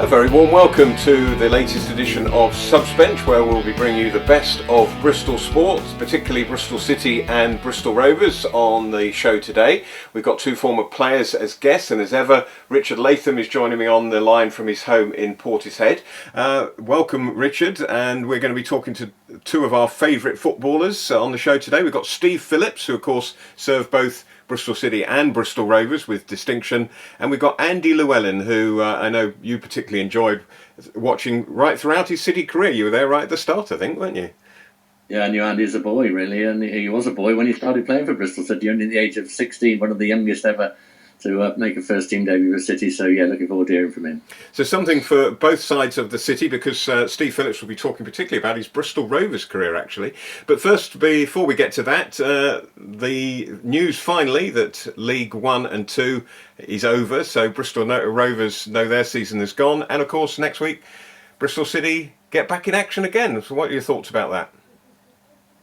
A very warm welcome to the latest edition of Subsbench, where we'll be bringing you the best of Bristol sports, particularly Bristol City and Bristol Rovers on the show today. We've got two former players as guests, and as ever, Richard Latham is joining me on the line from his home in Portishead. Welcome, Richard, and we're going to be talking to two of our favourite footballers on the show today. We've got Steve Phillips, who of course served both Bristol City and Bristol Rovers with distinction, and we've got Andy Llewellyn, who I know you particularly enjoyed watching right throughout his City career. You were there right at the start, I think, weren't you? Yeah, I knew Andy as a boy, really, and he was a boy when he started playing for Bristol City, only at the age of 16, one of the youngest ever to make a first team debut for City. So yeah, looking forward to hearing from him. So something for both sides of the city, because Steve Phillips will be talking particularly about his Bristol Rovers career, actually. But first, before we get to that, the news finally that League 1 and 2 is over. So Bristol Rovers know their season is gone, and of course next week Bristol City get back in action again. So what are your thoughts about that?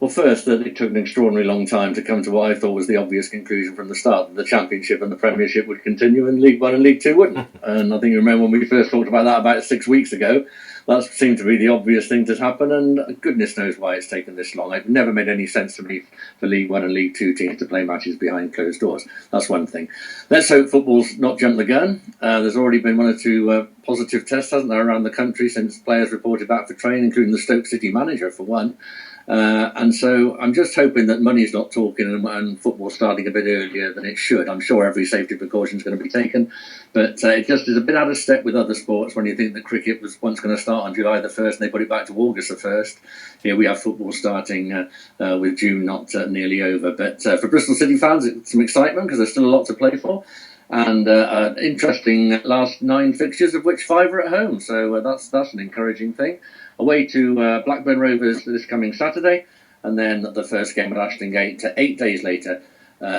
Well, first, that it took an extraordinarily long time to come to what I thought was the obvious conclusion from the start, that the Championship and the Premiership would continue and League 1 and League 2 wouldn't. And I think you remember when we first talked about that about 6 weeks ago, that seemed to be the obvious thing to happen, and goodness knows why it's taken this long. It never made any sense to me for League 1 and League 2 teams to play matches behind closed doors. That's one thing. Let's hope football's not jumped the gun. There's already been one or two positive tests, hasn't there, around the country since players reported back for training, including the Stoke City manager, for one. And so I'm just hoping that money's not talking and football's starting a bit earlier than it should. I'm sure every safety precaution is going to be taken, but it just is a bit out of step with other sports when you think that cricket was once going to start on July the 1st and they put it back to August the 1st. Here we have football starting with June not nearly over. But for Bristol City fans, it's some excitement because there's still a lot to play for. And interesting last 9 fixtures, of which 5 are at home. So that's an encouraging thing. Away to Blackburn Rovers this coming Saturday, and then the first game at Ashton Gate 8 days later,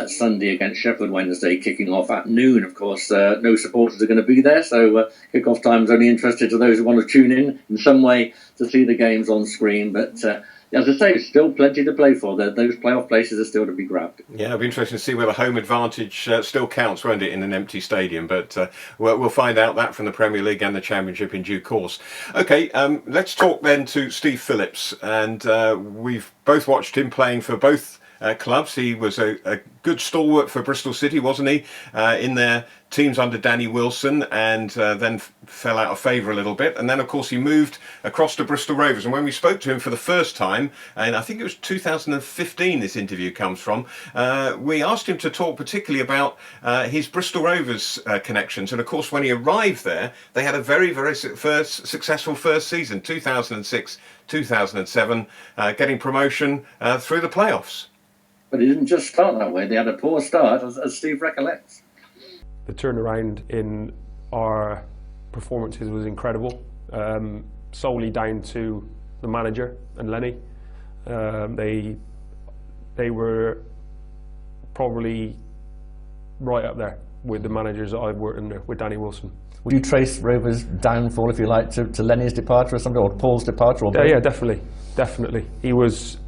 Sunday against Sheffield Wednesday, kicking off at noon. Of course, no supporters are going to be there, so kick-off time is only interested to those who want to tune in some way to see the games on screen. But as I say, still plenty to play for. Those playoff places are still to be grabbed. Yeah, it'll be interesting to see whether home advantage still counts, won't it, in an empty stadium? But we'll find out that from the Premier League and the Championship in due course. OK, let's talk then to Steve Phillips. And we've both watched him playing for both clubs. He was a good stalwart for Bristol City, wasn't he, in their teams under Danny Wilson, and then fell out of favour a little bit. And then, of course, he moved across to Bristol Rovers. And when we spoke to him for the first time, and I think it was 2015 this interview comes from, we asked him to talk particularly about his Bristol Rovers connections. And, of course, when he arrived there, they had a very, very successful first season, 2006, 2007, getting promotion through the playoffs. But it didn't just start that way. They had a poor start, as Steve recollects. The turnaround in our performances was incredible, solely down to the manager and Lenny. They were probably right up there with the managers that I've worked under, with Danny Wilson. Would you trace Rovers' downfall, if you like, to Lenny's departure or something, or Paul's departure? Or yeah, definitely.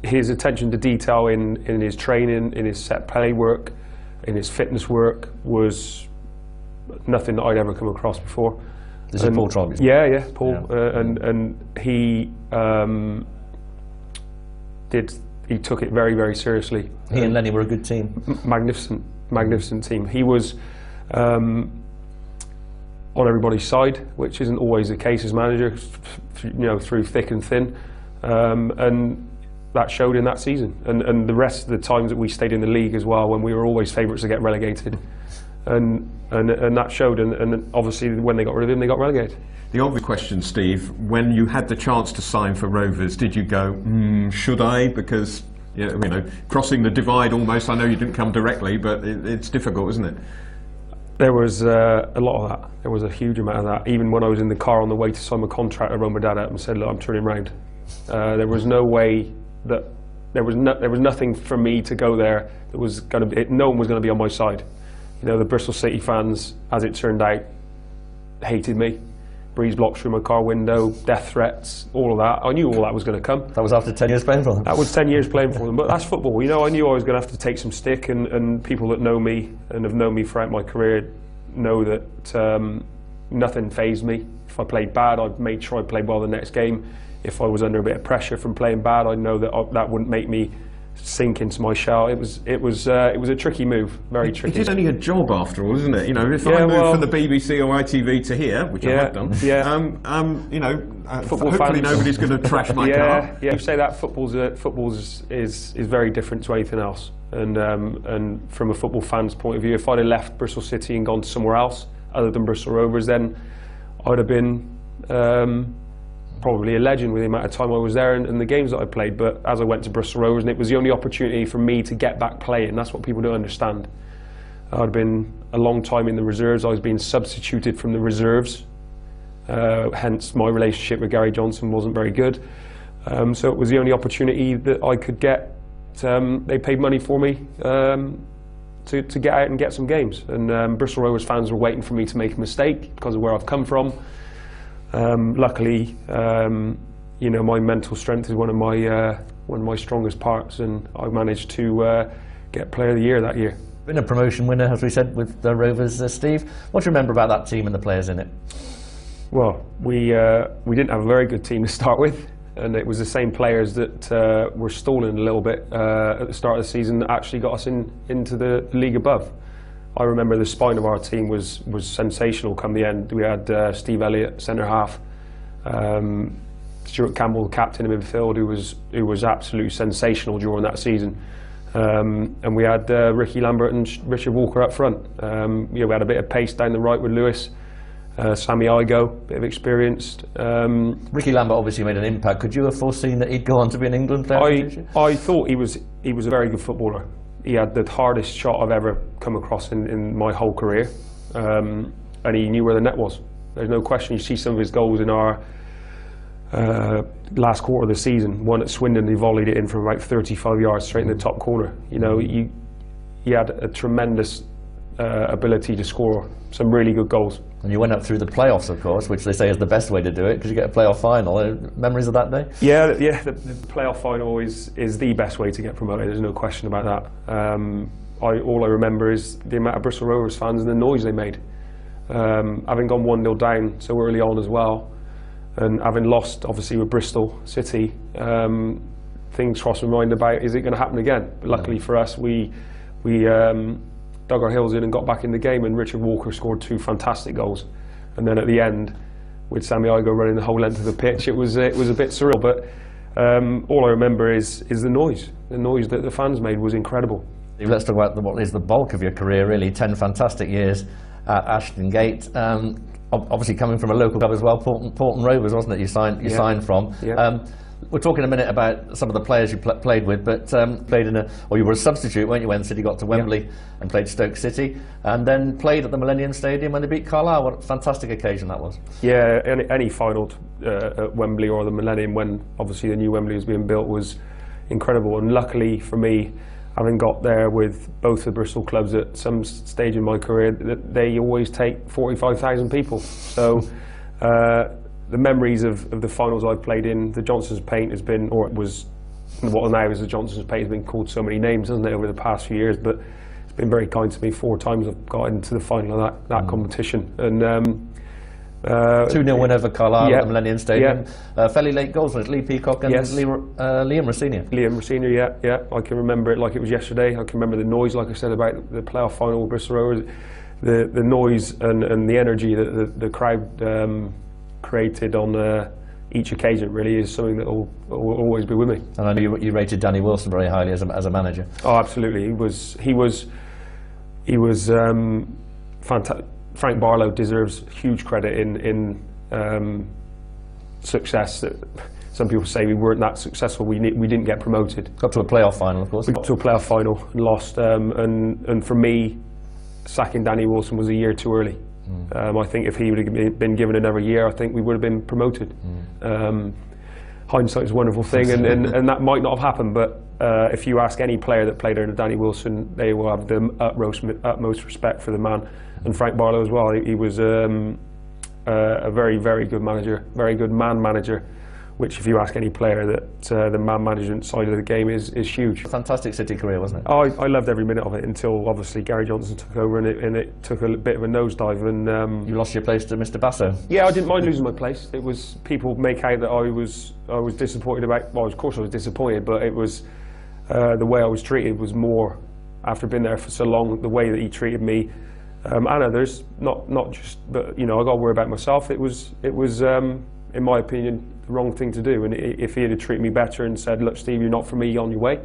His attention to detail in his training, in his set play work, in his fitness work was nothing that I'd ever come across before. This is Paul Trogg. Yeah, Paul, yeah. And he took it very, very seriously. He and Lenny were a good team. Magnificent team. He was on everybody's side, which isn't always the case as manager, through thick and thin. And that showed in that season, and the rest of the times that we stayed in the league as well, when we were always favourites to get relegated, and that showed. And obviously, when they got rid of him, they got relegated. The obvious question, Steve, when you had the chance to sign for Rovers, did you go, should I? Because crossing the divide almost. I know you didn't come directly, but it's difficult, isn't it? There was a lot of that. There was a huge amount of that. Even when I was in the car on the way to sign my contract, I rang my dad up and said, "Look, I'm turning round." There was no way that there was nothing for me to go there that was going to be. No one was going to be on my side. The Bristol City fans, as it turned out, hated me. Breeze blocks through my car window, death threats, all of that. I knew all that was going to come. That was after 10 years playing for them? That was 10 years playing for them, but that's football. I knew I was going to have to take some stick, and people that know me and have known me throughout my career know that nothing fazed me. If I played bad, I made sure I played well the next game. If I was under a bit of pressure from playing bad, I know that that wouldn't make me sink into my shell. It was a tricky move, very tricky. It is only a job after all, isn't it? You know, if I move from the BBC or ITV to here, which I have done, you know, hopefully fans, nobody's going to trash my car. Yeah, you say that football's is very different to anything else. And from a football fan's point of view, if I'd have left Bristol City and gone to somewhere else other than Bristol Rovers, then I'd have been probably a legend with the amount of time I was there and the games that I played. But as I went to Bristol Rovers, and it was the only opportunity for me to get back playing. That's what people don't understand. I'd been a long time in the reserves. I was being substituted from the reserves. Hence my relationship with Gary Johnson wasn't very good. So it was the only opportunity that I could get. They paid money for me to get out and get some games. And Bristol Rovers fans were waiting for me to make a mistake because of where I've come from. Luckily, you know, my mental strength is one of my strongest parts, and I managed to get Player of the Year that year. Been a promotion winner, as we said, with the Rovers, Steve. What do you remember about that team and the players in it? Well, we didn't have a very good team to start with, and it was the same players that were stalling a little bit at the start of the season that actually got us into the league above. I remember the spine of our team was sensational come the end. We had Steve Elliott, centre half, Stuart Campbell, captain of midfield, who was absolutely sensational during that season. And we had Ricky Lambert and Richard Walker up front. We had a bit of pace down the right with Lewis. Sammy Igo, bit of experience. Ricky Lambert obviously made an impact. Could you have foreseen that he'd go on to be an England player? I thought he was a very good footballer. He had the hardest shot I've ever come across in my whole career, and he knew where the net was. There's no question. You see some of his goals in our last quarter of the season. One at Swindon, he volleyed it in from about 35 yards straight in the top corner. You know, he had a tremendous ability to score some really good goals. And you went up through the playoffs, of course, which they say is the best way to do it because you get a playoff final. Memories of that day? Yeah. The playoff final is the best way to get promoted. There's no question about that. All I remember is the amount of Bristol Rovers fans and the noise they made. Having gone 1-0 down so early on as well, and having lost obviously with Bristol City, things crossed my mind about, is it going to happen again? But luckily for us, we dug our heels in and got back in the game, and Richard Walker scored 2 fantastic goals. And then at the end, with Sammy Igo running the whole length of the pitch, it was a bit surreal. But all I remember is the noise. The noise that the fans made was incredible. Let's talk about what is the bulk of your career, really. 10 fantastic years at Ashton Gate. Obviously coming from a local club as well, Porton Rovers, wasn't it? You signed from. Yeah. We're talking a minute about some of the players you played with, but played you were a substitute, weren't you, when City got to Wembley and played Stoke City, and then played at the Millennium Stadium when they beat Carlisle. What a fantastic occasion that was. Yeah, any final at Wembley or the Millennium, when obviously the new Wembley was being built, was incredible. And luckily for me, having got there with both the Bristol clubs at some stage in my career, that they always take 45,000 people. So the memories of the finals I've played in, the Johnson's Paint has been, or it was, what now is the Johnson's Paint, has been called so many names, hasn't it, over the past few years, but it's been very kind to me. 4 times I've got into the final of that competition. And 2-0 win over Carlisle at the Millennium Stadium. Fairly late goals, was it? Lee Peacock and Liam Rossini. Liam Rossini, yeah. I can remember it like it was yesterday. I can remember the noise, like I said, about the playoff final with Bristol Rovers. The noise and the energy that the crowd created on each occasion really is something that will always be with me. And I know you rated Danny Wilson very highly as a manager. Oh, absolutely. He was fantastic. Frank Barlow deserves huge credit in success. Some people say we weren't that successful. We didn't get promoted. Got to a playoff final, of course. We got to a playoff final and lost. And for me, sacking Danny Wilson was a year too early. I think if he would have been given another year, I think we would have been promoted. Hindsight is a wonderful thing, and that might not have happened. But if you ask any player that played under Danny Wilson, they will have the utmost respect for the man. And Frank Barlow as well. He was a very, very good manager, very good man manager, which if you ask any player, that the man management side of the game is huge. Fantastic City career, wasn't it? I loved every minute of it until obviously Gary Johnson took over and it took a bit of a nosedive. And You lost your place to Mr. Basso. yeah, I didn't mind losing my place. It was, people make out that I was disappointed about. Well, of course I was disappointed, but it was the way I was treated was more, after being there for so long, the way that he treated me and others. Not just, but you know, I got to worry about myself. It was in my opinion, the wrong thing to do. And if he had treated me better and said, "Look, Steve, you're not for me, on your way,"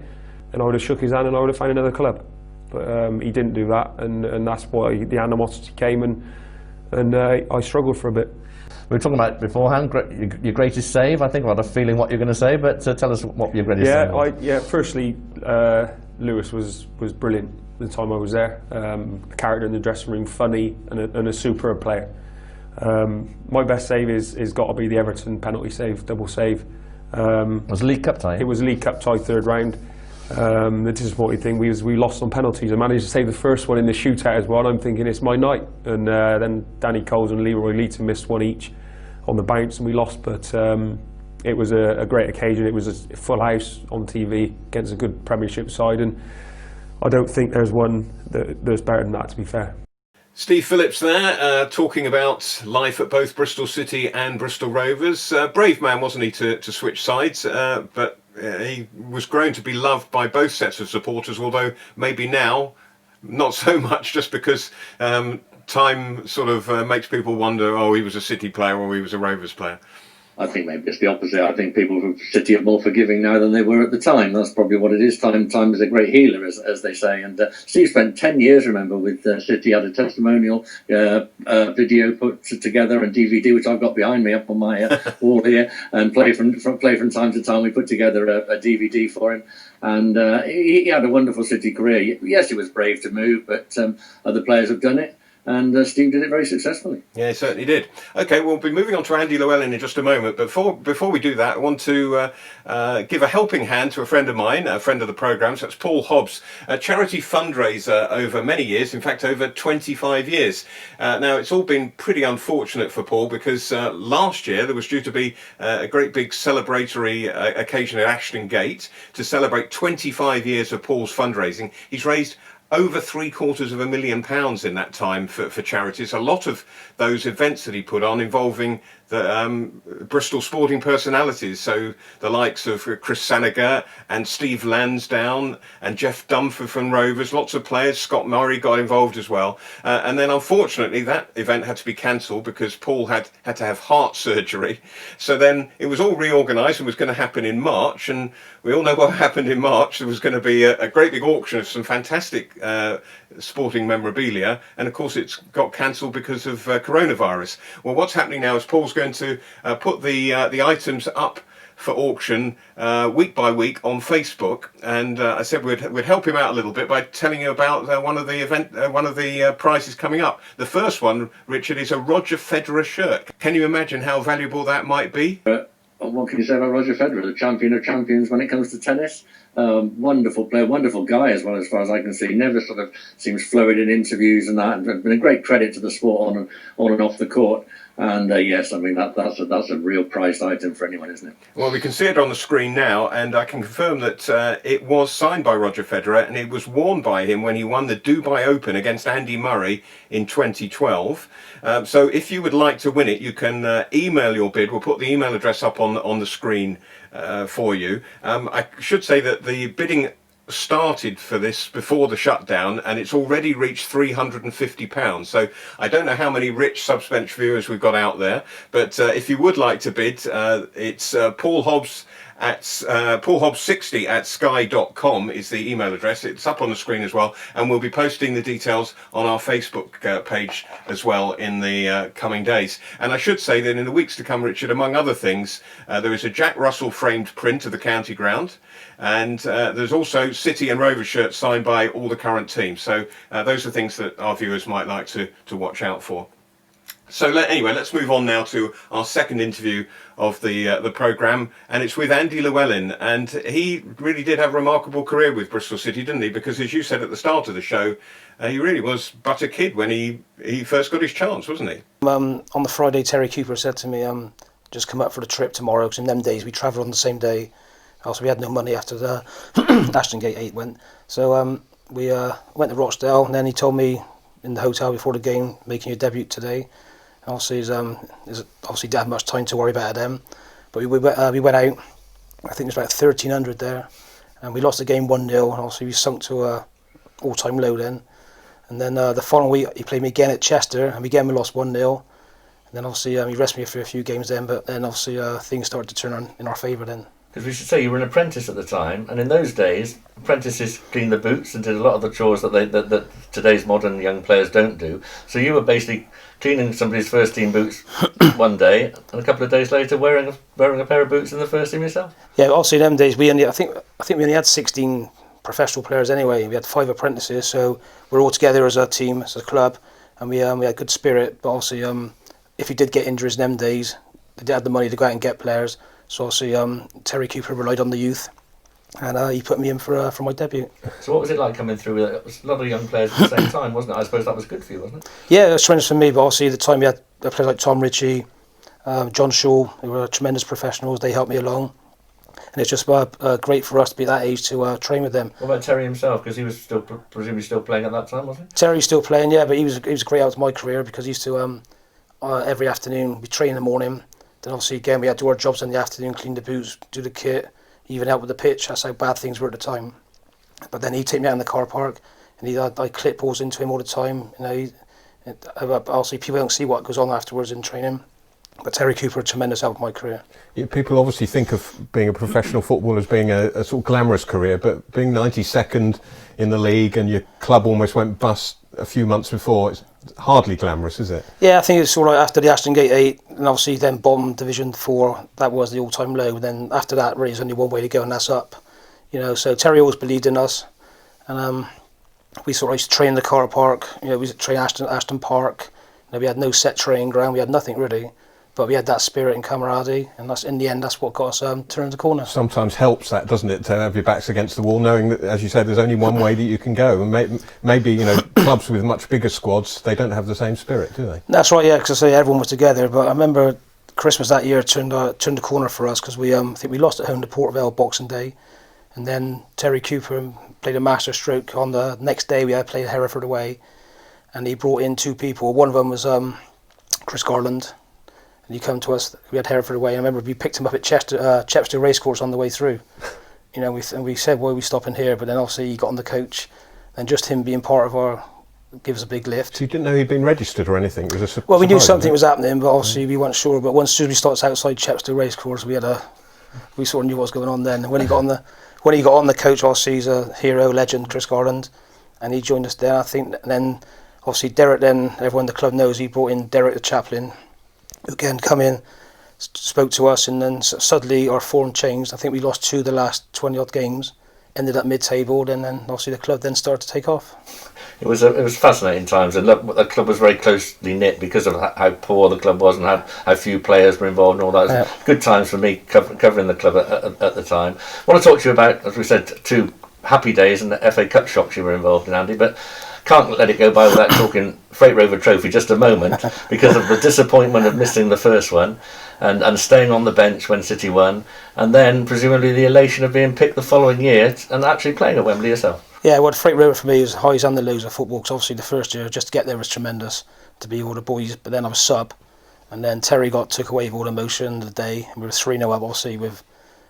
and I would have shook his hand and I would have found another club. But he didn't do that, and that's why the animosity came, and I struggled for a bit. We were talking about beforehand, your greatest save. I think I had a feeling what you're going to say, but tell us what your greatest save was. Firstly, Lewis was brilliant the time I was there. The character in the dressing room, funny, and a superb player. My best save is got to be the Everton penalty save, double save. It was a League Cup tie. It was a League Cup tie, third round. The disappointing thing was we lost on penalties. I managed to save the first one in the shootout as well, and I'm thinking it's my night. And then Danny Coles and Leroy Leeton missed one each on the bounce and we lost. But it was a great occasion. It was a full house on TV against a good Premiership side, and I don't think there's one that's better than that, to be fair. Steve Phillips there, talking about life at both Bristol City and Bristol Rovers. Brave man, wasn't he, to switch sides, but he was grown to be loved by both sets of supporters, although maybe now not so much, just because time sort of makes people wonder, oh, he was a City player or he was a Rovers player. I think maybe it's the opposite. I think people from City are more forgiving now than they were at the time. That's probably what it is. Time is a great healer, as they say. And Steve spent 10 years, remember, with City. Had a testimonial video put together and DVD, which I've got behind me up on my wall here, and play from time to time. We put together a DVD for him. And he had a wonderful City career. Yes, it was brave to move, but other players have done it. And Steve did it very successfully. Yeah, he certainly did. Okay, we'll be moving on to Andy Llewellyn in just a moment. But before we do that, I want to give a helping hand to a friend of mine, a friend of the programme. So that's Paul Hobbs, a charity fundraiser over many years, in fact, over 25 years. Now, it's all been pretty unfortunate for Paul because last year there was due to be a great big celebratory occasion at Ashton Gate to celebrate 25 years of Paul's fundraising. He's raised over £750,000 in that time for charities. A lot of those events that he put on involving the Bristol sporting personalities, so the likes of Chris Sanager and Steve Lansdowne and Jeff Dunford from Rovers, lots of players. Scott Murray got involved as well. And then unfortunately that event had to be cancelled because Paul had to have heart surgery. So then it was all reorganised and was going to happen in March, and we all know what happened in March. There was going to be a great big auction of some fantastic sporting memorabilia, and of course it's got cancelled because of coronavirus. Well, what's happening now is Paul's going to put the items up for auction week by week on Facebook, and I said we'd help him out a little bit by telling you about one of the prizes coming up. The first one, Richard, is a Roger Federer shirt. Can you imagine how valuable that might be? What can you say about Roger Federer, the champion of champions when it comes to tennis? Wonderful player, wonderful guy as well, as far as I can see. Never sort of seems fluid in interviews and that. And been a great credit to the sport on and off the court. And yes, I mean that's a real prized item for anyone, isn't it? Well, we can see it on the screen now, and I can confirm that it was signed by Roger Federer, and it was worn by him when he won the Dubai Open against Andy Murray in 2012. So if you would like to win it, you can email your bid. We'll put the email address up on the screen for you. I should say that the bidding started for this before the shutdown, and it's already reached £350. So I don't know how many rich Subbench viewers we've got out there, but if you would like to bid, it's Paul Hobbs at paulhobbs60 at sky.com is the email address. It's up on the screen as well, and we'll be posting the details on our Facebook page as well in the coming days. And I should say that in the weeks to come, Richard, among other things, there is a Jack Russell framed print of the county ground, and there's also City and Rovers shirts signed by all the current teams. So those are things that our viewers might like to watch out for. So anyway, let's move on now to our second interview of the programme, and it's with Andy Llewellyn. And he really did have a remarkable career with Bristol City, didn't he? Because as you said at the start of the show, he really was but a kid when he first got his chance, wasn't he? On the Friday, Terry Cooper said to me, just come up for the trip tomorrow, because in them days we travelled on the same day. Also, we had no money after the Ashton Gate 8 went. So we went to Rochdale, and then he told me in the hotel before the game, making your debut today. And obviously, obviously didn't have much time to worry about them. But we went out, I think it was about 1,300 there, and we lost the game 1-0, and obviously we sunk to a all-time low then. And then the following week he played me again at Chester, and again we lost 1-0. And then obviously he rested me for a few games then, but then obviously things started to turn in our favour then. Because we should say you were an apprentice at the time, and in those days, apprentices cleaned the boots and did a lot of the chores that today's modern young players don't do. So you were basically cleaning somebody's first team boots one day, and a couple of days later wearing a pair of boots in the first team yourself. Yeah, obviously in them days I think we only had 16 professional players anyway. We had 5 apprentices, so we're all together as a team, as a club, and we had good spirit. But obviously, if you did get injuries in them days, they did have the money to go out and get players. So obviously, Terry Cooper relied on the youth, and he put me in for my debut. So what was it like coming through with it? It was a lot of young players at the same time, wasn't it? I suppose that was good for you, wasn't it? Yeah, it was tremendous for me, but obviously at the time we had players like Tom Ritchie, John Shaw, who were tremendous professionals. They helped me along, and it's just great for us to be at that age to train with them. What about Terry himself? Because he was still presumably still playing at that time, wasn't he? Terry's still playing, yeah, but he was a great out to my career, because he used to every afternoon we train in the morning. Then obviously again we had to do our jobs in the afternoon, clean the boots, do the kit, even help with the pitch. That's how bad things were at the time. But then he'd take me out in the car park, and I clip balls into him all the time. You know, obviously people don't see what goes on afterwards in training. But Terry Cooper, a tremendous help in my career. Yeah, people obviously think of being a professional footballer as being a sort of glamorous career, but being 92nd in the league and your club almost went bust a few months before, it's hardly glamorous, is it? Yeah, I think it's all right after the Ashton Gate 8, and obviously then bottom Division 4, that was the all-time low. And then after that, really, there's only one way to go, and that's up. You know, so Terry always believed in us, and we sort of used to train in the car park. You know, we used to train Ashton Park. You know, we had no set training ground, we had nothing really. But we had that spirit and camaraderie, and that's in the end that's what got us turned the corner. Sometimes helps that, doesn't it, to have your backs against the wall, knowing that, as you said, there's only one way that you can go. And maybe you know, clubs with much bigger squads, they don't have the same spirit, do they? That's right, yeah, because I say everyone was together. But I remember Christmas that year turned the corner for us, because we I think we lost at home to Port Vale Boxing Day, and then Terry Cooper played a master stroke on the next day. We had played Hereford away, and he brought in 2 people. One of them was Chris Garland. And he come to us. We had Hereford away. I remember we picked him up at Chepstow Racecourse on the way through. You know, we said, "Why are we stopping here?" But then obviously he got on the coach, and just him being part of gave us a big lift. So you didn't know he'd been registered or anything? It was well, we knew something was happening, but obviously we weren't sure. But once we started outside Chepstow Racecourse, we sort of knew what was going on then. And when he got on the coach, obviously he's a hero, legend, Chris Garland, and he joined us there. I think, and then obviously Derek. Then everyone in the club knows he brought in Derek the chaplain, who again come in, spoke to us, and then suddenly our form changed. I think we lost 2 of the last 20 odd games, ended up mid-table, and then obviously the club then started to take off. It was fascinating times, and the club was very closely knit because of how poor the club was and how few players were involved and all that. It was good times for me covering the club at the time. I want to talk to you about, as we said, 2 happy days and the FA Cup shocks you were involved in, Andy, but can't let it go by without talking Freight Rover Trophy just a moment, because of the disappointment of missing the first one and staying on the bench when City won, and then presumably the elation of being picked the following year and actually playing at Wembley yourself. Yeah, well, Freight Rover for me was highs and the lows of football, because obviously the first year just to get there was tremendous, to be all the boys, but then I was sub, and then Terry took away all the emotion of the day, and we were 3-0 up obviously with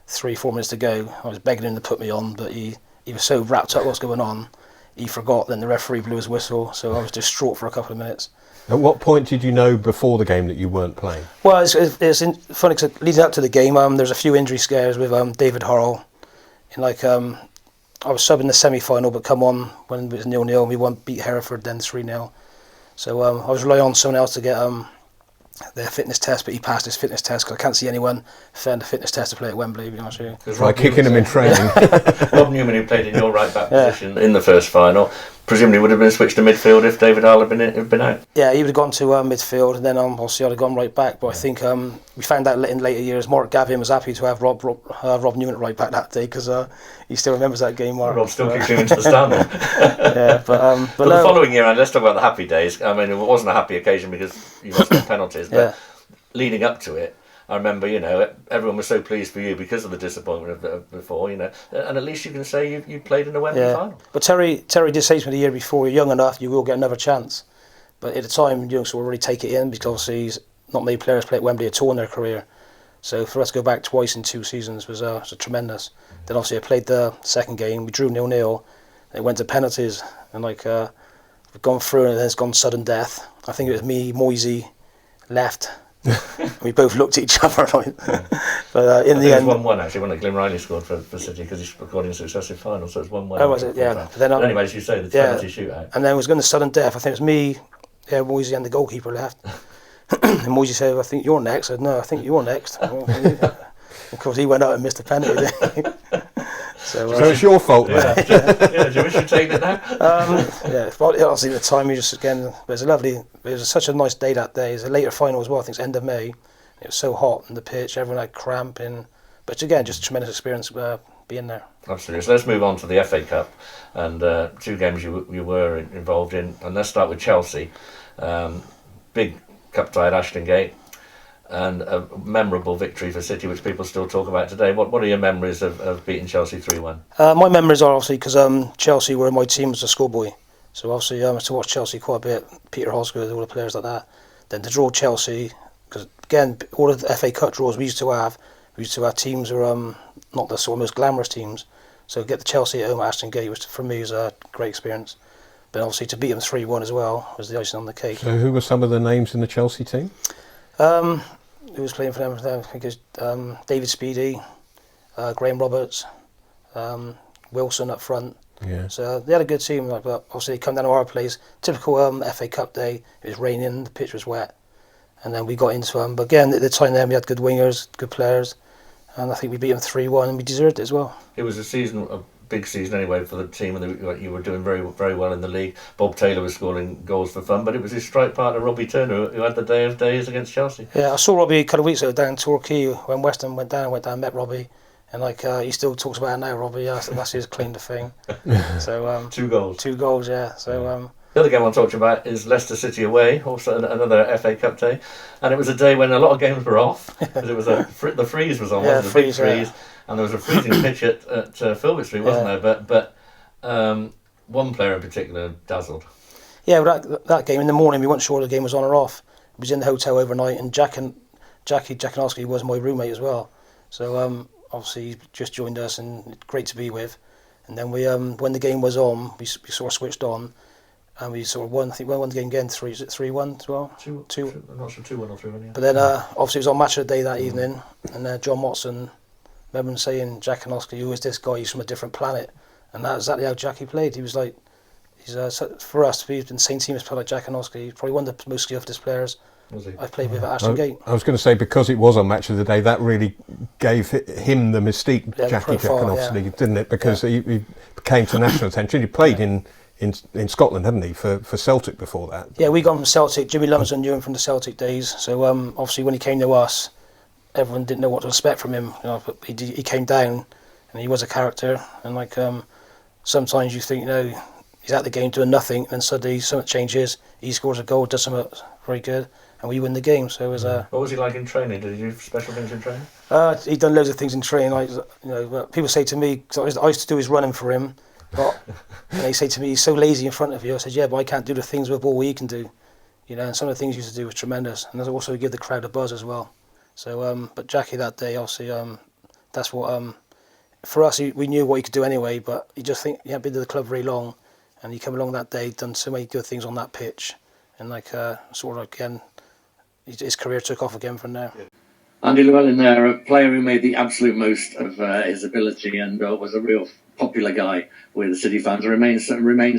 3-4 minutes to go. I was begging him to put me on, but he was so wrapped up what's going on, he forgot. Then the referee blew his whistle, so I was distraught for a couple of minutes. At what point did you know before the game that you weren't playing? Well, it's funny, because leading up to the game, there's a few injury scares with David Harrell. I was subbing the semi-final, but come on when it was 0-0, and we beat Hereford then 3-0. So I was relying on someone else to get their fitness test, but he passed his fitness test, because I can't see anyone failing the fitness test to play at Wembley, to be honest with you. By kicking him in training. Rob Newman, who played in your right back position in the first final, presumably would have been switched to midfield if David Harrell had been out. Yeah, he would have gone to midfield, and then obviously I'd have gone right back. But I think we found out in later years, Mark Gavin was happy to have Rob Newman at right back that day, because he still remembers that game. Rob still keeps him into the stand then. Yeah, but the following year, and let's talk about the happy days. I mean, it wasn't a happy occasion because you lost the penalties, but leading up to it, I remember, everyone was so pleased for you because of the disappointment of before, and at least you can say you played in a Wembley final. But Terry did say to me the year before, you're young enough, you will get another chance. But at the time, sort of really take it in, because obviously not many players play at Wembley at all in their career. So for us to go back twice in 2 seasons was tremendous. Then obviously I played the second game, we drew 0-0, it went to penalties, and we've gone through and then it's gone sudden death. I think it was me, Moisey, left. We both looked at each other. But in the end, it was 1-1 actually when Glyn Riley scored for City, because he scored in successive finals, so it's 1-1. Oh, was it? Yeah. But then, anyway, as you say, the penalty shootout. And then it was going to sudden death. I think it was me, Moisey, and the goalkeeper left. And Moisey said, I think you're next. I said, no, I think you're next. Of course, he went out and missed a penalty. So it's your fault. Do you wish you'd taken it now? Obviously at the time, it was such a nice day that day. It was a later final as well, I think it's end of May. It was so hot on the pitch, everyone had cramp, but again, just a tremendous experience being there. Absolutely. So let's move on to the FA Cup, and 2 games you were involved in, and let's start with Chelsea. Big cup tie at Ashton Gate, and a memorable victory for City, which people still talk about today. What are your memories of beating Chelsea 3-1? My memories are obviously because Chelsea were my team as a schoolboy. So obviously I used to watch Chelsea quite a bit, Peter Hosgood, all the players like that. Then to draw Chelsea, because again, all of the FA Cup draws we used to have teams who were not the sort of most glamorous teams. So get the Chelsea at home at Ashton Gate, which for me was a great experience. But obviously to beat them 3-1 as well was the icing on the cake. So who were some of the names in the Chelsea team? Who was playing for them? I think it was David Speedy, Graham Roberts, Wilson up front. Yeah. So they had a good team, but obviously they come down to our place. Typical FA Cup day. It was raining, the pitch was wet, and then we got into them. But again, at the time then we had good wingers, good players, and I think we beat them 3-1, and we deserved it as well. It was a big season anyway for the team, and you were doing very, very well in the league. Bob Taylor was scoring goals for fun, but it was his strike partner Robbie Turner who had the day of days against Chelsea. Yeah, I saw Robbie a couple of weeks ago down in Torquay when West Ham went down and met Robbie, and he still talks about it now. Robbie, that's his claim to fame. So 2 goals. 2 goals, yeah. So the other game I'll talk to you about is Leicester City away, also another FA Cup day, and it was a day when a lot of games were off because it was the freeze was on, wasn't it? The big freeze, and there was a freezing pitch at Filbert Street, wasn't there? But one player in particular dazzled. Yeah, that game in the morning we weren't sure the game was on or off. We was in the hotel overnight, and Jackie Jackanoski was my roommate as well. So obviously he just joined us, and great to be with. And then we when the game was on, we sort of switched on, and we sort of won. I think we won the game again 3-1 as well. 2. I'm not sure 2-1 or 3-1. Yeah. But then obviously it was on Match of the Day that evening, and John Watson, remember him saying, Jackanoski, who is this guy? He's from a different planet. And that's exactly how Jackie played. He was like, for us to be in the same team as player like Jackanoski, he's probably one of the most skillful players I've played with at Ashton Gate. I was going to say, because it was on Match of the Day, that really gave him the mystique, Jackie Jackanoski, didn't it? Because he came to national attention. He played in Scotland, hadn't he, for Celtic before that? Yeah, we got him from Celtic. Jimmy Lumsden knew him from the Celtic days. So obviously when he came to us, everyone didn't know what to expect from him. But he came down, and he was a character. And sometimes you think, he's at the game doing nothing, and suddenly something changes. He scores a goal, does something very good, and we win the game. So it was. What was he like in training? Did he do special things in training? He'd done loads of things in training. People say to me, cause I used to do his running for him, but and they say to me, he's so lazy in front of you. I said, yeah, but I can't do the things with ball he can do. And some of the things he used to do was tremendous, and also give the crowd a buzz as well. So, but Jackie that day, obviously, that's what. For us, we knew what he could do anyway, but he hadn't been to the club very long, and he came along that day, done so many good things on that pitch, and again, his career took off again from there. Andy Llewellyn there, a player who made the absolute most of his ability and was a real popular guy with the City fans, remains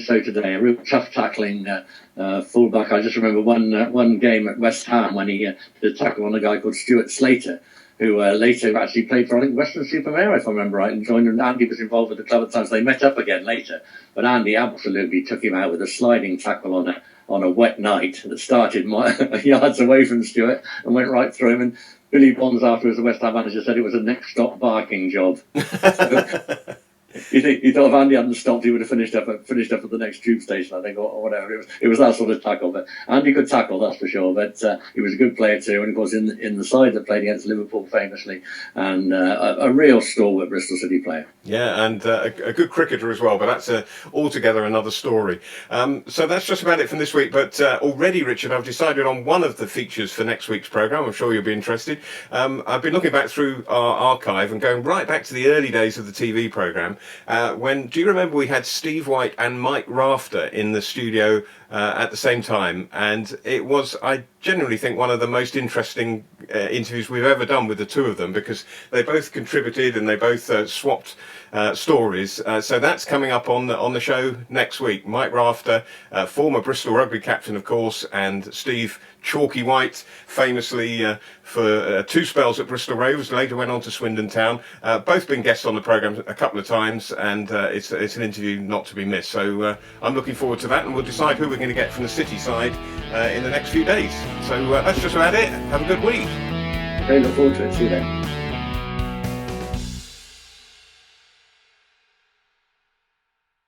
so today. A real tough tackling fullback. I just remember one game at West Ham when he did a tackle on a guy called Stuart Slater, who later actually played for, I think, Western-super-Mare, if I remember right, and joined. And Andy was involved with the club at the time, so they met up again later. But Andy absolutely took him out with a sliding tackle on a wet night that started yards away from Stuart and went right through him. And Billy Bonds, afterwards, the West Ham manager, said it was a next stop barking job. You thought if Andy hadn't stopped, he would have finished up at the next tube station, I think, or whatever. It was that sort of tackle. But Andy could tackle, that's for sure. But he was a good player too, and of course in the side that played against Liverpool famously, and a real stalwart Bristol City player. Yeah, and a good cricketer as well, but that's altogether another story. So that's just about it from this week. But already, Richard, I've decided on one of the features for next week's programme. I'm sure you'll be interested. I've been looking back through our archive and going right back to the early days of the TV programme. Do you remember we had Steve White and Mike Rafter in the studio at the same time? And it was, I genuinely think, one of the most interesting interviews we've ever done with the two of them, because they both contributed and they both swapped stories. So that's coming up on the show next week. Mike Rafter, former Bristol rugby captain, of course, and Steve Chalky White, famously for 2 spells at Bristol Rovers, later went on to Swindon Town. Both been guests on the programme a couple of times, and it's an interview not to be missed. So I'm looking forward to that, and we'll decide who we're going to get from the City side in the next few days. So that's just about it. Have a good week. Very look forward to it. See you then.